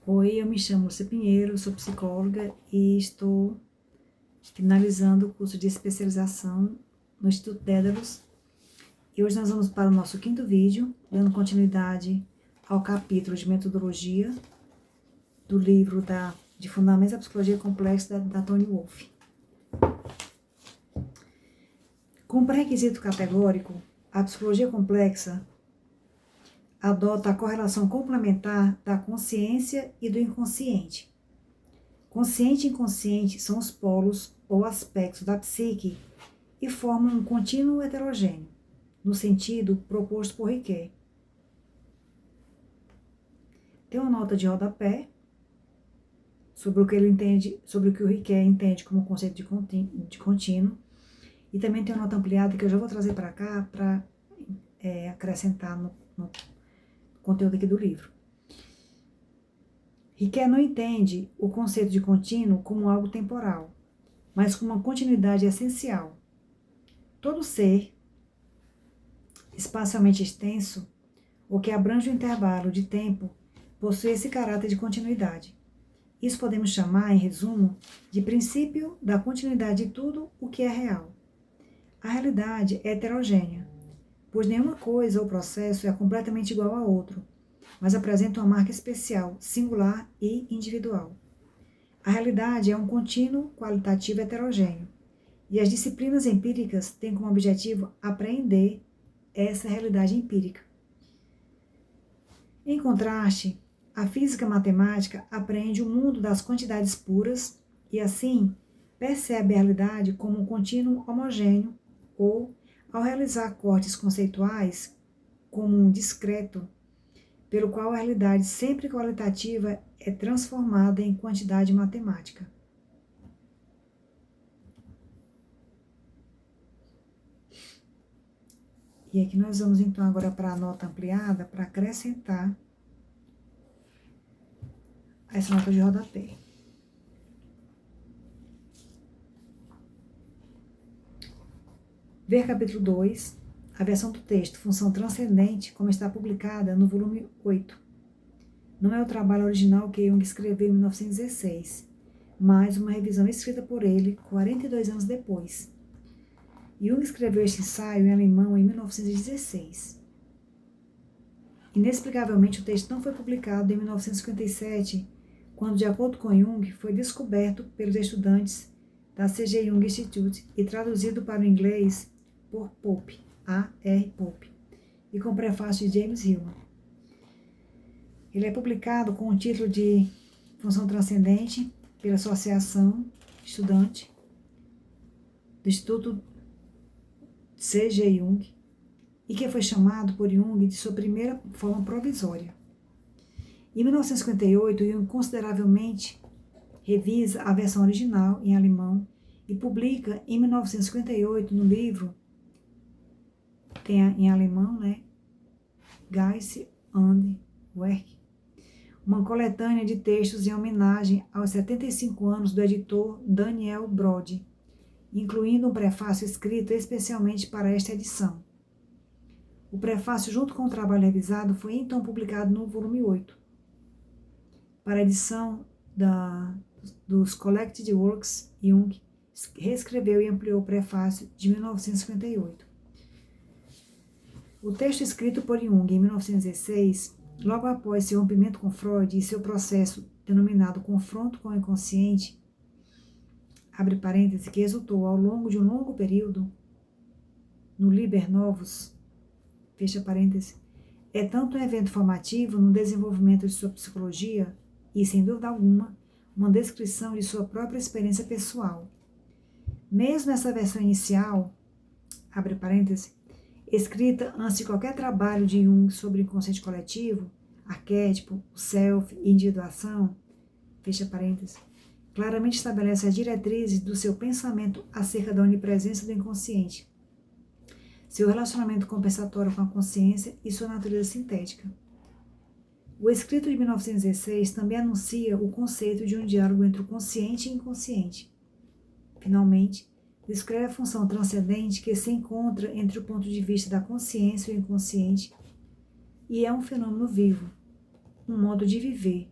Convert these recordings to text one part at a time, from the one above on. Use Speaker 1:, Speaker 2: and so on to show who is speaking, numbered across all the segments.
Speaker 1: Oi, eu me chamo Lúcia Pinheiro, sou psicóloga e estou finalizando o curso de especialização no Instituto Dédalus. E hoje nós vamos para o nosso 5º vídeo, dando continuidade ao capítulo de metodologia do livro de Fundamentos da Psicologia Complexa da Toni Wolff. Como pré-requisito categórico, a psicologia complexa adota a correlação complementar da consciência e do inconsciente. Consciente e inconsciente são os polos ou aspectos da psique e formam um contínuo heterogêneo, no sentido proposto por Riquet. Tem uma nota de rodapé sobre o que ele entende, sobre o que o Riquet entende como conceito de contínuo, e também tem uma nota ampliada que eu já vou trazer para cá para acrescentar no conteúdo aqui do livro. Riquet não entende o conceito de contínuo como algo temporal, mas como uma continuidade essencial. Todo ser espacialmente extenso, ou que abrange o intervalo de tempo, possui esse caráter de continuidade. Isso podemos chamar, em resumo, de princípio da continuidade de tudo o que é real. A realidade é heterogênea, pois nenhuma coisa ou processo é completamente igual a outro, mas apresenta uma marca especial, singular e individual. A realidade é um contínuo qualitativo heterogêneo, e as disciplinas empíricas têm como objetivo apreender essa realidade empírica. Em contraste, a física matemática apreende o mundo das quantidades puras e, assim, percebe a realidade como um contínuo homogêneo ou, ao realizar cortes conceituais, como um discreto, pelo qual a realidade sempre qualitativa é transformada em quantidade matemática. E aqui nós vamos então agora para a nota ampliada para acrescentar essa nota de rodapé. Ver capítulo 2, a versão do texto Função Transcendente, como está publicada no volume 8. Não é o trabalho original que Jung escreveu em 1916, mas uma revisão escrita por ele 42 anos depois. Jung escreveu este ensaio em alemão em 1916. Inexplicavelmente, o texto não foi publicado em 1957, quando, de acordo com Jung, foi descoberto pelos estudantes da C.G. Jung Institute e traduzido para o inglês por Pope, A.R. Pope, e com prefácio de James Hillman. Ele é publicado com o título de Função Transcendente pela Associação Estudante do Instituto C.G. Jung, e que foi chamado por Jung de sua primeira forma provisória. Em 1958, Jung consideravelmente revisa a versão original em alemão e publica em 1958 no livro, tem em alemão, Geist und Werk, uma coletânea de textos em homenagem aos 75 anos do editor Daniel Brode, incluindo um prefácio escrito especialmente para esta edição. O prefácio, junto com o trabalho revisado, foi então publicado no volume 8. Para a edição dos Collected Works, Jung reescreveu e ampliou o prefácio de 1958. O texto escrito por Jung em 1916, logo após seu rompimento com Freud e seu processo denominado confronto com o inconsciente, abre parênteses, que resultou ao longo de um longo período no Liber Novus, fecha parênteses, é tanto um evento formativo no desenvolvimento de sua psicologia e, sem dúvida alguma, uma descrição de sua própria experiência pessoal. Mesmo essa versão inicial, abre parênteses, escrita antes de qualquer trabalho de Jung sobre o inconsciente coletivo, arquétipo, o self e individuação, fecha parênteses, claramente estabelece as diretrizes do seu pensamento acerca da onipresença do inconsciente, seu relacionamento compensatório com a consciência e sua natureza sintética. O escrito de 1916 também anuncia o conceito de um diálogo entre o consciente e inconsciente. Finalmente, descreve a função transcendente que se encontra entre o ponto de vista da consciência e o inconsciente, e é um fenômeno vivo, um modo de viver,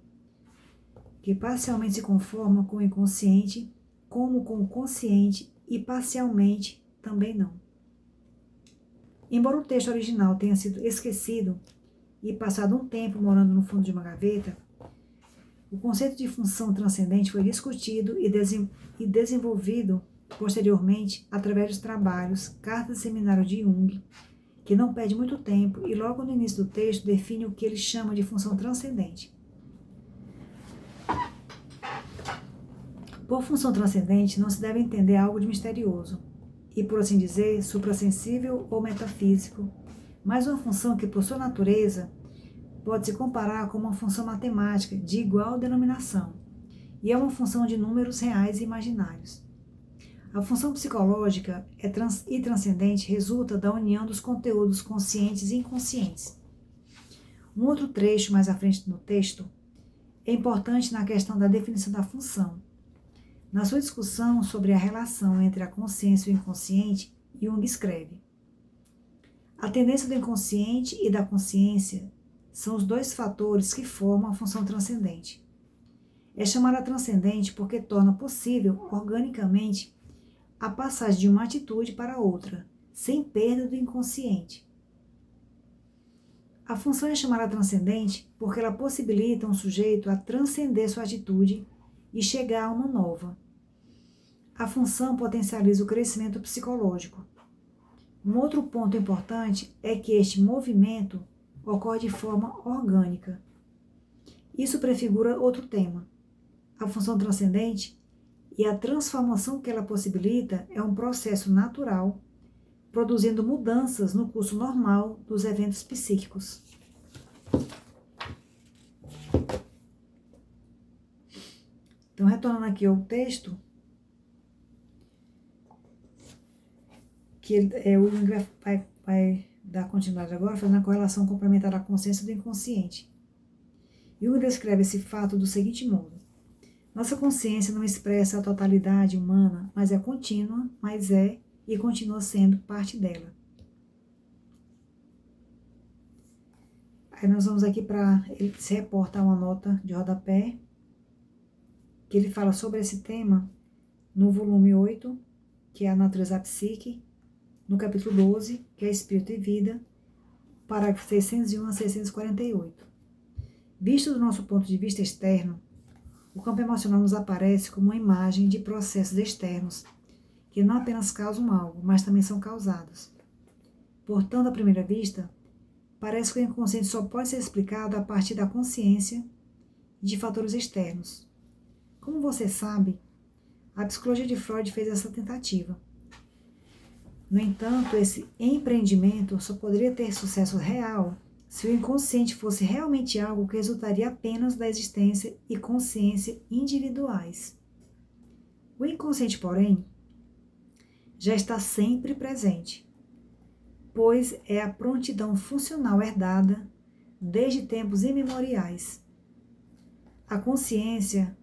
Speaker 1: que parcialmente se conforma com o inconsciente, como com o consciente e parcialmente também não. Embora o texto original tenha sido esquecido e passado um tempo morando no fundo de uma gaveta, o conceito de função transcendente foi discutido e desenvolvido posteriormente através dos trabalhos, cartas e seminários de Jung, que não perde muito tempo e logo no início do texto define o que ele chama de função transcendente. Por função transcendente não se deve entender algo de misterioso e, por assim dizer, suprassensível ou metafísico, mas uma função que, por sua natureza, pode se comparar com uma função matemática de igual denominação, e é uma função de números reais e imaginários. A função psicológica e transcendente resulta da união dos conteúdos conscientes e inconscientes. Um outro trecho mais à frente no texto é importante na questão da definição da função. Na sua discussão sobre a relação entre a consciência e o inconsciente, Jung escreve: a tendência do inconsciente e da consciência são os dois fatores que formam a função transcendente. É chamada transcendente porque torna possível, organicamente, a passagem de uma atitude para outra, sem perda do inconsciente. A função é chamada transcendente porque ela possibilita um sujeito a transcender sua atitude e chegar a uma nova. A função potencializa o crescimento psicológico. Um outro ponto importante é que este movimento ocorre de forma orgânica. Isso prefigura outro tema. A função transcendente e a transformação que ela possibilita é um processo natural, produzindo mudanças no curso normal dos eventos psíquicos. Então, retornando aqui ao texto, que o Jung vai dar continuidade agora, fazendo a correlação complementar da consciência do inconsciente. Jung descreve esse fato do seguinte modo: nossa consciência não expressa a totalidade humana, mas é contínua, mas é e continua sendo parte dela. Aí nós vamos aqui para, ele se reporta a uma nota de rodapé, que ele fala sobre esse tema no volume 8, que é a natureza da psique, no capítulo 12, que é Espírito e Vida, parágrafo 601 a 648. Visto do nosso ponto de vista externo, o campo emocional nos aparece como uma imagem de processos externos, que não apenas causam algo, mas também são causados. Portanto, à primeira vista, parece que o inconsciente só pode ser explicado a partir da consciência e de fatores externos. Como você sabe, a psicologia de Freud fez essa tentativa. No entanto, esse empreendimento só poderia ter sucesso real se o inconsciente fosse realmente algo que resultaria apenas da existência e consciência individuais. O inconsciente, porém, já está sempre presente, pois é a prontidão funcional herdada desde tempos imemoriais. A consciência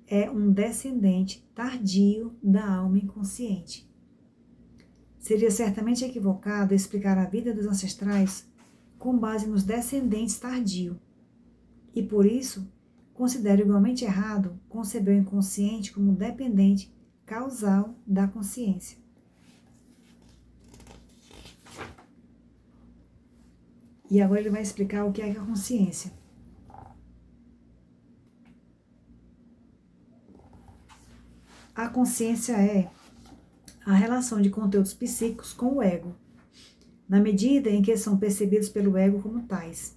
Speaker 1: é um descendente tardio da alma inconsciente. Seria certamente equivocado explicar a vida dos ancestrais com base nos descendentes tardios, e por isso considero igualmente errado conceber o inconsciente como dependente causal da consciência. E agora ele vai explicar o que é a consciência. A consciência é a relação de conteúdos psíquicos com o ego, na medida em que são percebidos pelo ego como tais.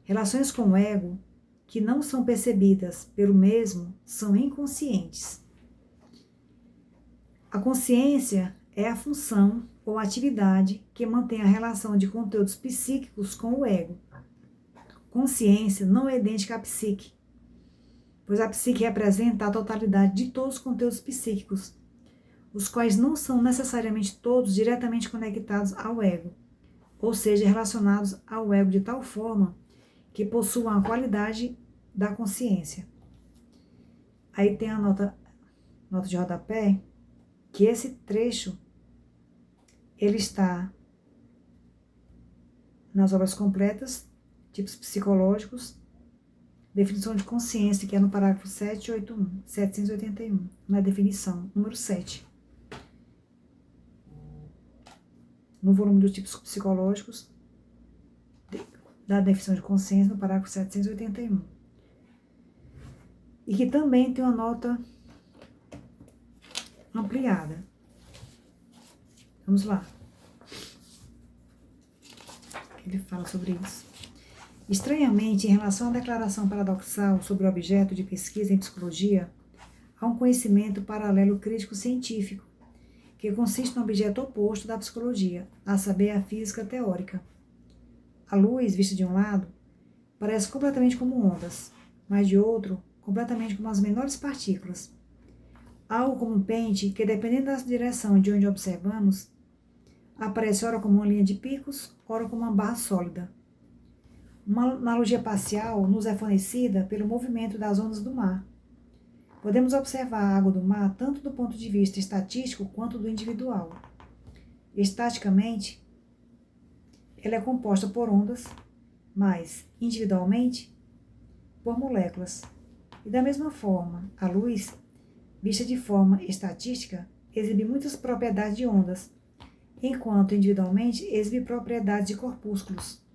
Speaker 1: Relações com o ego que não são percebidas pelo mesmo são inconscientes. A consciência é a função ou atividade que mantém a relação de conteúdos psíquicos com o ego. Consciência não é idêntica à psique, pois a psique representa a totalidade de todos os conteúdos psíquicos, os quais não são necessariamente todos diretamente conectados ao ego, ou seja, relacionados ao ego de tal forma que possuam a qualidade da consciência. Aí tem a nota de rodapé, que esse trecho ele está nas obras completas, tipos psicológicos, definição de consciência, que é no parágrafo 781, na definição, número 7. No volume dos tipos psicológicos, da definição de consciência, no parágrafo 781. E que também tem uma nota ampliada. Vamos lá. Ele fala sobre isso. Estranhamente, em relação à declaração paradoxal sobre o objeto de pesquisa em psicologia, há um conhecimento paralelo crítico-científico, que consiste no objeto oposto da psicologia, a saber, a física teórica. A luz, vista de um lado, parece completamente como ondas, mas de outro, completamente como as menores partículas. Algo como um pente que, dependendo da direção de onde observamos, aparece ora como uma linha de picos, ora como uma barra sólida. Uma analogia parcial nos é fornecida pelo movimento das ondas do mar. Podemos observar a água do mar tanto do ponto de vista estatístico quanto do individual. Estaticamente, ela é composta por ondas, mas individualmente por moléculas. E da mesma forma, a luz, vista de forma estatística, exibe muitas propriedades de ondas, enquanto individualmente exibe propriedades de corpúsculos.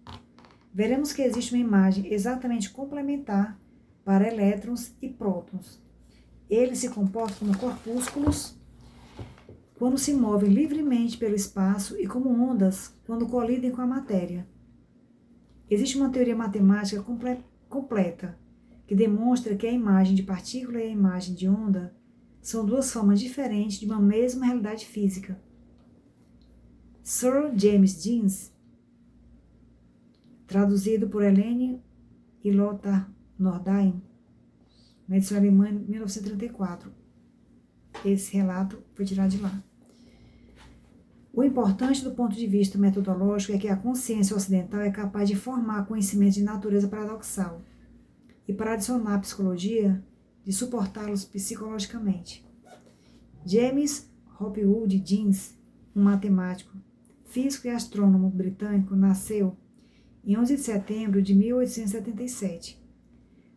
Speaker 1: Veremos que existe uma imagem exatamente complementar para elétrons e prótons. Eles se comportam como corpúsculos quando se movem livremente pelo espaço e como ondas quando colidem com a matéria. Existe uma teoria matemática completa que demonstra que a imagem de partícula e a imagem de onda são duas formas diferentes de uma mesma realidade física. Sir James Jeans, traduzido por Helene e Lothar Nordheim, na edição alemã em 1934. Esse relato foi tirado de lá. O importante do ponto de vista metodológico é que a consciência ocidental é capaz de formar conhecimentos de natureza paradoxal e, para adicionar à psicologia, de suportá-los psicologicamente. James Hopwood Jeans, um matemático, físico e astrônomo britânico, nasceu em 11 de setembro de 1877.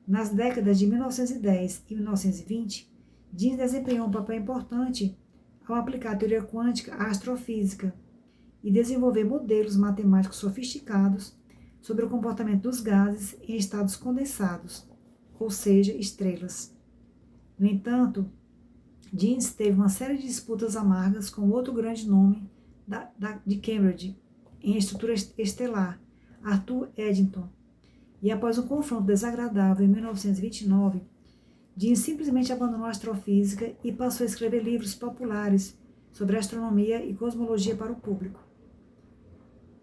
Speaker 1: Nas décadas de 1910 e 1920, Jeans desempenhou um papel importante ao aplicar a teoria quântica à astrofísica e desenvolver modelos matemáticos sofisticados sobre o comportamento dos gases em estados condensados, ou seja, estrelas. No entanto, Jeans teve uma série de disputas amargas com outro grande nome de Cambridge em estrutura estelar, Arthur Eddington, e após um confronto desagradável em 1929, Jeans simplesmente abandonou a astrofísica e passou a escrever livros populares sobre astronomia e cosmologia para o público.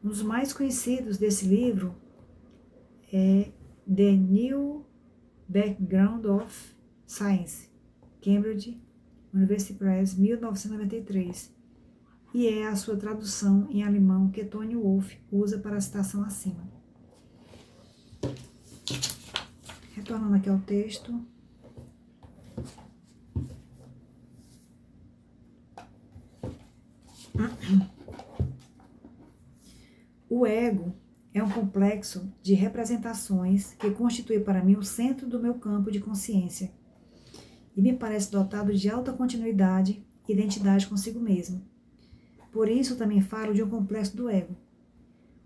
Speaker 1: Um dos mais conhecidos desse livro é The New Background of Science, Cambridge University Press, 1993, e é a sua tradução em alemão que Tony Wolff usa para a citação acima. Retornando aqui ao texto. O ego é um complexo de representações que constitui para mim o centro do meu campo de consciência e me parece dotado de alta continuidade e identidade consigo mesmo. Por isso também falo de um complexo do ego.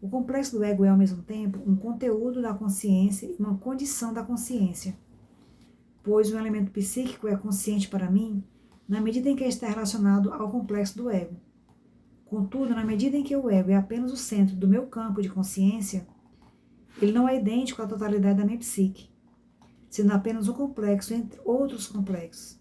Speaker 1: O complexo do ego é, ao mesmo tempo, um conteúdo da consciência e uma condição da consciência, pois um elemento psíquico é consciente para mim na medida em que está relacionado ao complexo do ego. Contudo, na medida em que o ego é apenas o centro do meu campo de consciência, ele não é idêntico à totalidade da minha psique, sendo apenas um complexo entre outros complexos.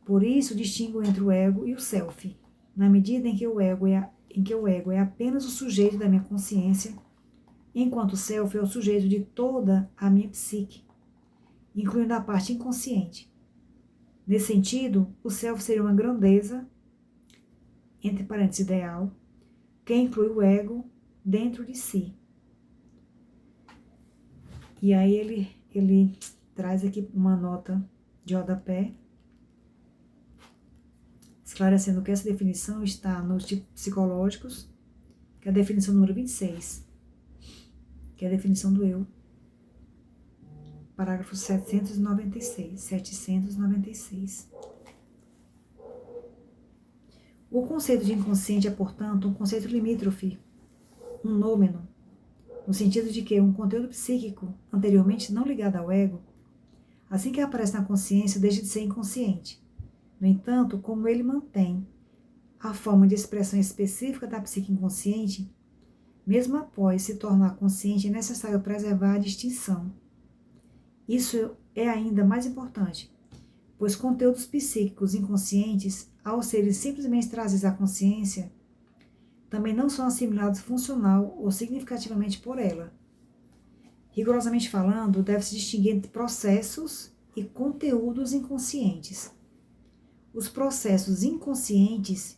Speaker 1: Por isso, distingo entre o ego e o self, na medida em que o ego é apenas o sujeito da minha consciência, enquanto o self é o sujeito de toda a minha psique, incluindo a parte inconsciente. Nesse sentido, o self seria uma grandeza, entre parênteses, ideal, que inclui o ego dentro de si. E aí ele traz aqui uma nota de rodapé, esclarecendo que essa definição está nos tipos psicológicos, que é a definição número 26, que é a definição do eu. parágrafo 796. 796. O conceito de inconsciente é, portanto, um conceito limítrofe, um nômeno, no sentido de que um conteúdo psíquico, anteriormente não ligado ao ego, assim que aparece na consciência, deixa de ser inconsciente. No entanto, como ele mantém a forma de expressão específica da psique inconsciente, mesmo após se tornar consciente, é necessário preservar a distinção. Isso é ainda mais importante, pois conteúdos psíquicos inconscientes, ao serem simplesmente trazidos à consciência, também não são assimilados funcional ou significativamente por ela. Rigorosamente falando, deve-se distinguir entre processos e conteúdos inconscientes. Os processos inconscientes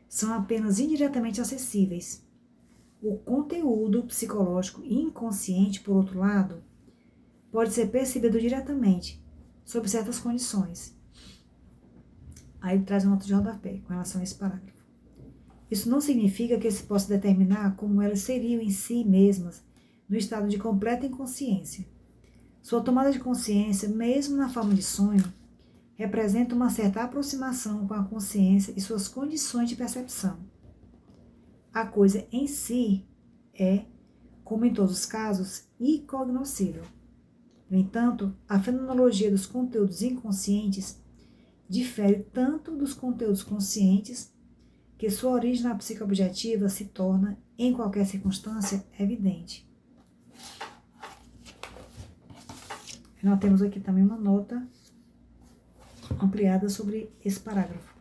Speaker 1: são apenas indiretamente acessíveis. O conteúdo psicológico inconsciente, por outro lado, pode ser percebido diretamente, sob certas condições. Aí ele traz uma nota de rodapé com relação a esse parágrafo. Isso não significa que se possa determinar como elas seriam em si mesmas no estado de completa inconsciência. Sua tomada de consciência, mesmo na forma de sonho, representa uma certa aproximação com a consciência e suas condições de percepção. A coisa em si é, como em todos os casos, incognoscível. No entanto, a fenomenologia dos conteúdos inconscientes difere tanto dos conteúdos conscientes que sua origem na psique objetiva se torna, em qualquer circunstância, evidente. Nós temos aqui também uma nota ampliada sobre esse parágrafo,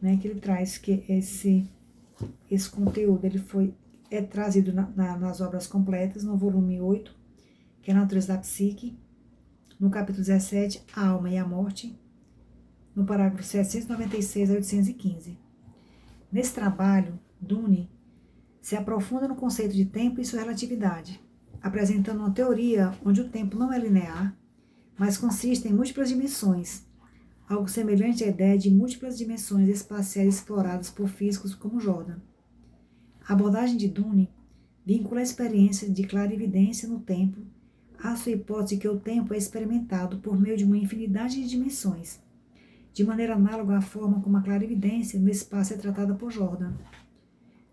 Speaker 1: né, que ele traz que esse conteúdo ele é trazido nas obras completas, no volume 8, que é a natureza da psique, no capítulo 17, a alma e a morte, no parágrafo 796 a 815. Nesse trabalho, Dune se aprofunda no conceito de tempo e sua relatividade, apresentando uma teoria onde o tempo não é linear, mas consiste em múltiplas dimensões, algo semelhante à ideia de múltiplas dimensões espaciais exploradas por físicos como Jordan. A abordagem de Dune vincula a experiência de clarividência no tempo à sua hipótese que o tempo é experimentado por meio de uma infinidade de dimensões, de maneira análoga à forma como a clarividência no espaço é tratada por Jordan.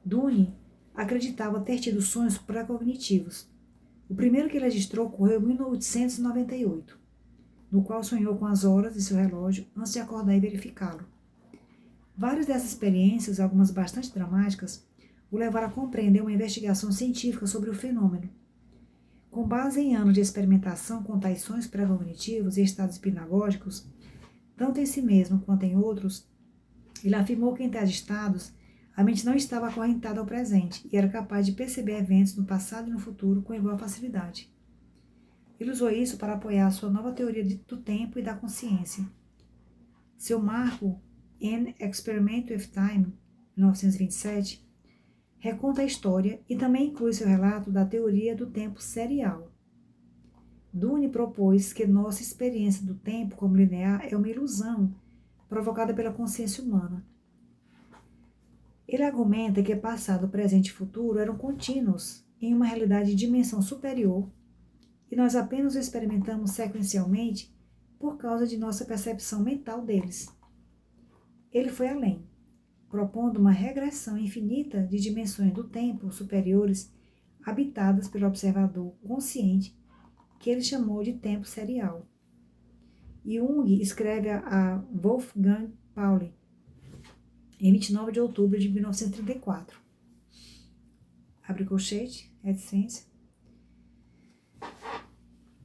Speaker 1: Dune acreditava ter tido sonhos pré-cognitivos. O primeiro que ele registrou ocorreu em 1898, no qual sonhou com as horas de seu relógio antes de acordar e verificá-lo. Várias dessas experiências, algumas bastante dramáticas, o levaram a compreender uma investigação científica sobre o fenômeno. Com base em anos de experimentação com tais sonhos pré-cognitivos e estados hipnagógicos, tanto em si mesmo quanto em outros, ele afirmou que em tais estados a mente não estava acorrentada ao presente e era capaz de perceber eventos no passado e no futuro com igual facilidade. Ele usou isso para apoiar a sua nova teoria do tempo e da consciência. Seu marco, An Experiment with Time, 1927, reconta a história e também inclui seu relato da teoria do tempo serial. Dune propôs que nossa experiência do tempo como linear é uma ilusão provocada pela consciência humana. Ele argumenta que passado, presente e futuro eram contínuos em uma realidade de dimensão superior e nós apenas o experimentamos sequencialmente por causa de nossa percepção mental deles. Ele foi além, propondo uma regressão infinita de dimensões do tempo superiores habitadas pelo observador consciente, que ele chamou de tempo serial. Jung escreve a Wolfgang Pauli em 29 de outubro de 1934. Abre colchete, reticência.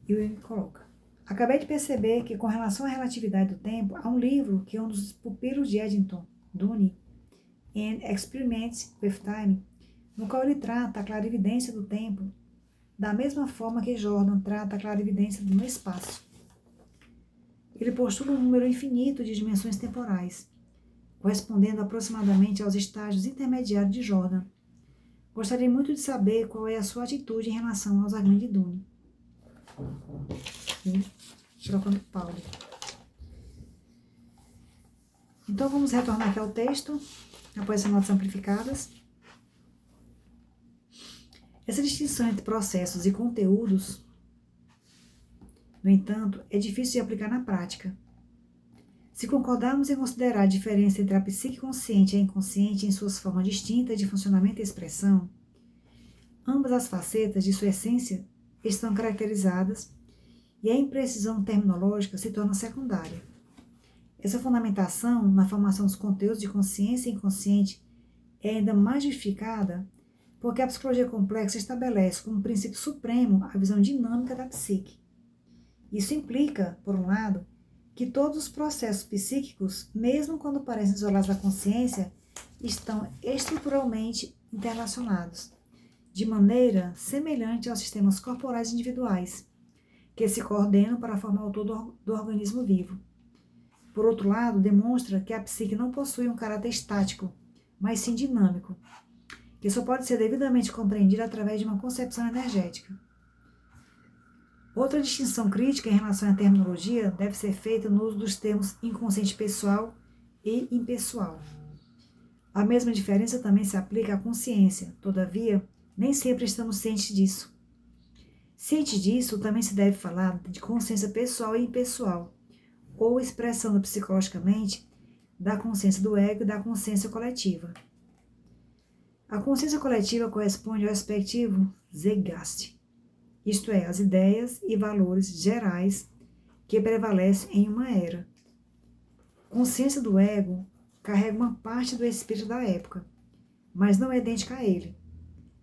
Speaker 1: E o Jung coloca: acabei de perceber que, com relação à relatividade do tempo, há um livro que é um dos pupilos de Eddington, Dune, An Experiment with Time, no qual ele trata a clarividência do tempo da mesma forma que Jordan trata a clarividência no espaço. Ele postula um número infinito de dimensões temporais, correspondendo aproximadamente aos estágios intermediários de Jordan. Gostaria muito de saber qual é a sua atitude em relação aos argumentos de Dune. Trocando Paulo. Então vamos retornar aqui ao texto, após as notas amplificadas. Essa distinção entre processos e conteúdos, no entanto, é difícil de aplicar na prática. Se concordarmos em considerar a diferença entre a psique consciente e a inconsciente em suas formas distintas de funcionamento e expressão, ambas as facetas de sua essência estão caracterizadas e a imprecisão terminológica se torna secundária. Essa fundamentação na formação dos conteúdos de consciência e inconsciente é ainda mais justificada porque a psicologia complexa estabelece como princípio supremo a visão dinâmica da psique. Isso implica, por um lado, que todos os processos psíquicos, mesmo quando parecem isolados da consciência, estão estruturalmente interrelacionados, de maneira semelhante aos sistemas corporais individuais, que se coordenam para formar o todo do organismo vivo. Por outro lado, demonstra que a psique não possui um caráter estático, mas sim dinâmico, que só pode ser devidamente compreendida através de uma concepção energética. Outra distinção crítica em relação à terminologia deve ser feita no uso dos termos inconsciente pessoal e impessoal. A mesma diferença também se aplica à consciência, todavia, nem sempre estamos cientes disso. Ciente disso, também se deve falar de consciência pessoal e impessoal, ou expressando psicologicamente da consciência do ego e da consciência coletiva. A consciência coletiva corresponde ao respectivo Zeitgeist, isto é, as ideias e valores gerais que prevalecem em uma era. Consciência do ego carrega uma parte do espírito da época, mas não é idêntica a ele,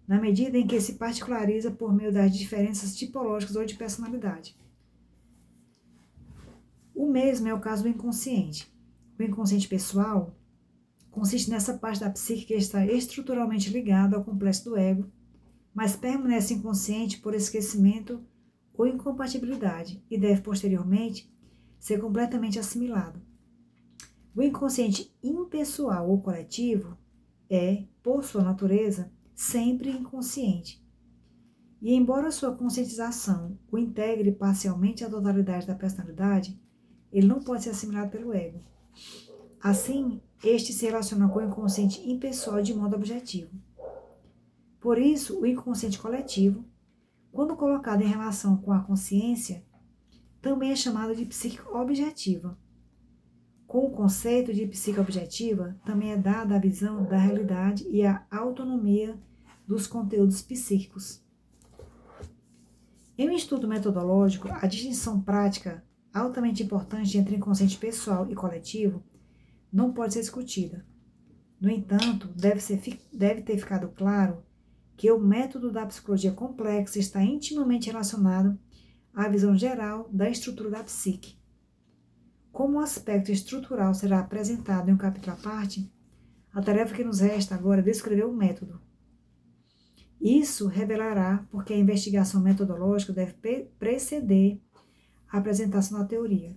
Speaker 1: na medida em que se particulariza por meio das diferenças tipológicas ou de personalidade. O mesmo é o caso do inconsciente. O inconsciente pessoal consiste nessa parte da psique que está estruturalmente ligada ao complexo do ego, mas permanece inconsciente por esquecimento ou incompatibilidade e deve posteriormente ser completamente assimilado. O inconsciente impessoal ou coletivo é, por sua natureza, sempre inconsciente. E embora sua conscientização o integre parcialmente à totalidade da personalidade, ele não pode ser assimilado pelo ego. Assim, este se relaciona com o inconsciente impessoal de modo objetivo. Por isso, o inconsciente coletivo, quando colocado em relação com a consciência, também é chamado de psique objetiva. Com o conceito de psique objetiva, também é dada a visão da realidade e a autonomia dos conteúdos psíquicos. Em um estudo metodológico, a distinção prática altamente importante entre inconsciente pessoal e coletivo não pode ser discutida. No entanto, deve ter ficado claro que o método da psicologia complexa está intimamente relacionado à visão geral da estrutura da psique. Como o aspecto estrutural será apresentado em um capítulo à parte, a tarefa que nos resta agora é descrever o método. Isso revelará porque a investigação metodológica deve preceder a apresentação da teoria.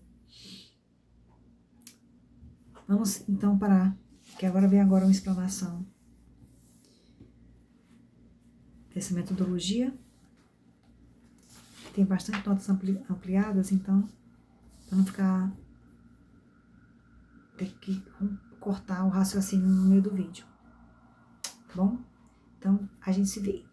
Speaker 1: Vamos então parar, que agora vem uma explanação dessa metodologia. Tem bastante notas ampliadas, então, para não ficar, ter que cortar o raciocínio no meio do vídeo. Tá bom? Então, a gente se vê.